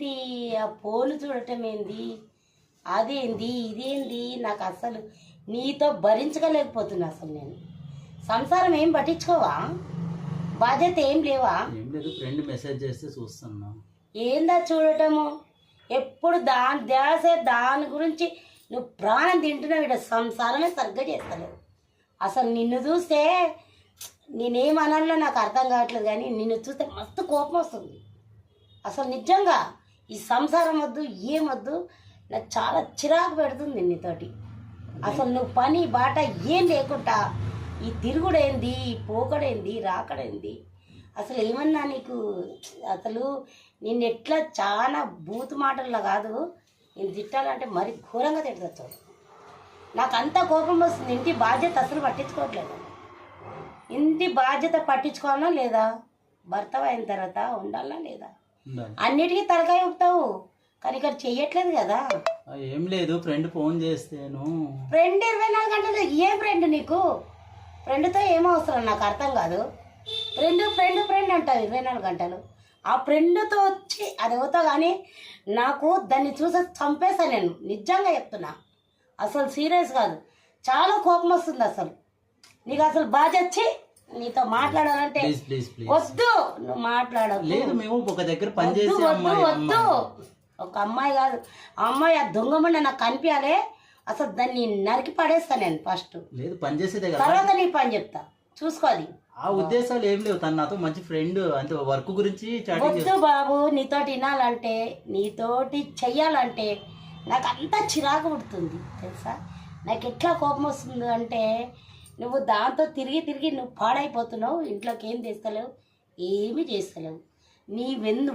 ఏంది ఆ ఫోన్ చూడటం ఏంది, అదేంది ఇదేంది, నాకు అసలు నీతో భరించగలేకపోతున్నా. అసలు నేను సంసారం ఏం పట్టించుకోవా, బాధ్యత ఏం లేవా? ఏం లేదు, ఫ్రెండ్ మెసేజ్ చేస్తే చూస్తున్నా. ఏందా చూడటము, ఎప్పుడు దాని ధ్యాసే దాని గురించి. నువ్వు ప్రాణం తింటున్నావు, ఇక్కడ సంసారమే సరిగ్గా చేస్తలేవు. అసలు నిన్ను చూస్తే నేనేమనాలో నాకు అర్థం కావట్లేదు, కానీ నిన్ను చూస్తే మస్తు కోపం వస్తుంది. అసలు నిజంగా ఈ సంసారం వద్దు, ఏమొద్దు, నాకు చాలా చిరాకు పెడుతుంది నీతోటి. అసలు నువ్వు పని బాట ఏం లేకుండా ఈ తిరుగుడేంది, ఈ పోకడేంది, రాకడేంది, అసలు ఏమన్నా నీకు అసలు నిన్ను ఎట్లా చాలా బూతు మాటల్లో కాదు, నేను తిట్టాలంటే మరి ఘోరంగా తిడతాడు. నాకు అంత కోపం వస్తుంది. ఇంటి బాధ్యత అసలు పట్టించుకోవట్లేదు. ఇంటి బాధ్యత పట్టించుకోవాలా లేదా? భర్త అయిన తర్వాత ఉండాలా లేదా? అన్నిటికీ తలకాయ ఊపుతావు, కానీ ఇక్కడ చెయ్యట్లేదు కదా. ఏం లేదు, ఫ్రెండ్ ఫోన్ చేస్తేను. ఫ్రెండ్ 24 గంటలు ఏం ఫ్రెండ్ నీకు? ఫ్రెండ్తో ఏమో అవసరం నాకు అర్థం కాదు. ఫ్రెండ్ ఫ్రెండ్ ఫ్రెండ్ అంటావు 24 గంటలు. ఆ ఫ్రెండ్తో వచ్చి అది అవుతావు, కానీ నాకు దాన్ని చూసి చంపేసా నేను. నిజంగా చెప్తున్నా, అసలు సీరియస్ కాదు, చాలా కోపం వస్తుంది. అసలు నీకు అసలు బాధ వచ్చి నీతో మాట్లాడాలంటే వద్దు, నువ్వు మాట్లాడవు. లేదు, మేము ఒక దగ్గర పనిచేసే వద్దు. ఒక అమ్మాయి కాదు, ఆ అమ్మాయి ఆ దొంగమండి నాకు కనిపించాలి. అసలు దాన్ని నరికి పడేస్తా నేను ఫస్ట్. లేదు, పనిచేసేదే, తర్వాత నీ పని చెప్తా, చూసుకోవాలి. ఆ ఉద్దేశాలు ఏం లేవు. తను నాతో మంచి ఫ్రెండ్, అంటే వర్క్ గురించి. వద్దు బాబు, నీతోటి వినాలంటే, నీతోటి చెయ్యాలంటే నాకు అంతా చిరాకు పుడుతుంది తెలుసా. నాకు ఎట్లా కోపం వస్తుంది అంటే, నువ్వు దాంతో తిరిగి తిరిగి నువ్వు పాడైపోతున్నావు. ఇంట్లోకి ఏం చేస్తలేవు, ఏమీ చేస్తలేవు.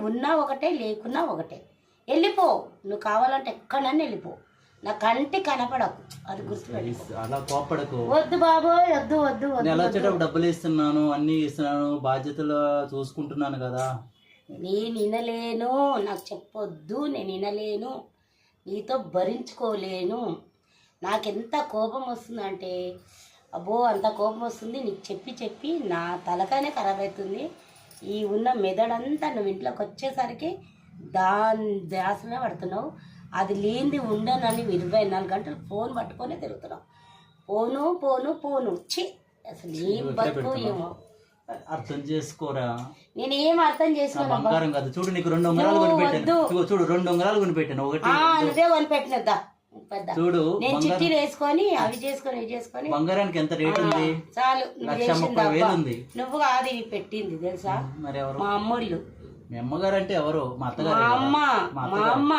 ఉన్నా ఒకటే, లేకున్నా ఒకటే. వెళ్ళిపో, నువ్వు కావాలంటే ఎక్కడన్నా వెళ్ళిపో, నా కంటి కనపడకు, అది గుర్తుపెట్టుకో. అలా కోపడకు. వద్దు బాబు, వద్దు వద్దు వద్దు. నెల వచ్చేటప్పుడు డబ్బులు ఇస్తున్నాను, అన్ని ఇస్తున్నాను, బాధ్యతలు చూసుకుంటున్నాను కదా. నేను వినలేను, నాకు చెప్పొద్దు, నేను వినలేను, నీతో భరించుకోలేను. నాకెంత కోపం వస్తుందంటే, అబ్బో అంత కోపం వస్తుంది. నీకు చెప్పి చెప్పి నా తలకాయనే ఖరాబ్ అవుతుంది. ఈ ఉన్న మెదడంతా నువ్వు ఇంట్లోకి వచ్చేసరికి దాని ధ్యాసనే పడుతున్నావు. అది లేనిది ఉండనని 24 గంటలు ఫోన్ పట్టుకొని తిరుగుతున్నావు. పోను పోను పోను చి, అసలు ఏం బతుకు ఏమో అర్థం చేసుకోరా. నేనేం అర్థం చేసుకోను. బంగారం కాదు, చూడు నీకు 2 ఉంగరాలు కొనిపెట్టాను. చూడు 2 ఉంగరాలు కొనిపెట్టాను. ఒకటి నువ్వే కొనిపెట్టినద్దా చూడు, నేను చిట్టీలు వేసుకొని అవి చేసుకొని ఇవి చేసుకొని. బంగారానికి ఎంత రేట్ ఉంది? చాలు, 1,30,000 ఉంది. నువ్వు కాదు ఇవి పెట్టింది తెలుసా, మరి ఎవరు? మా అమ్మోళ్ళు. మీ అమ్మగారు అంటే ఎవరు? మా అత్తగారు. మా అమ్మ.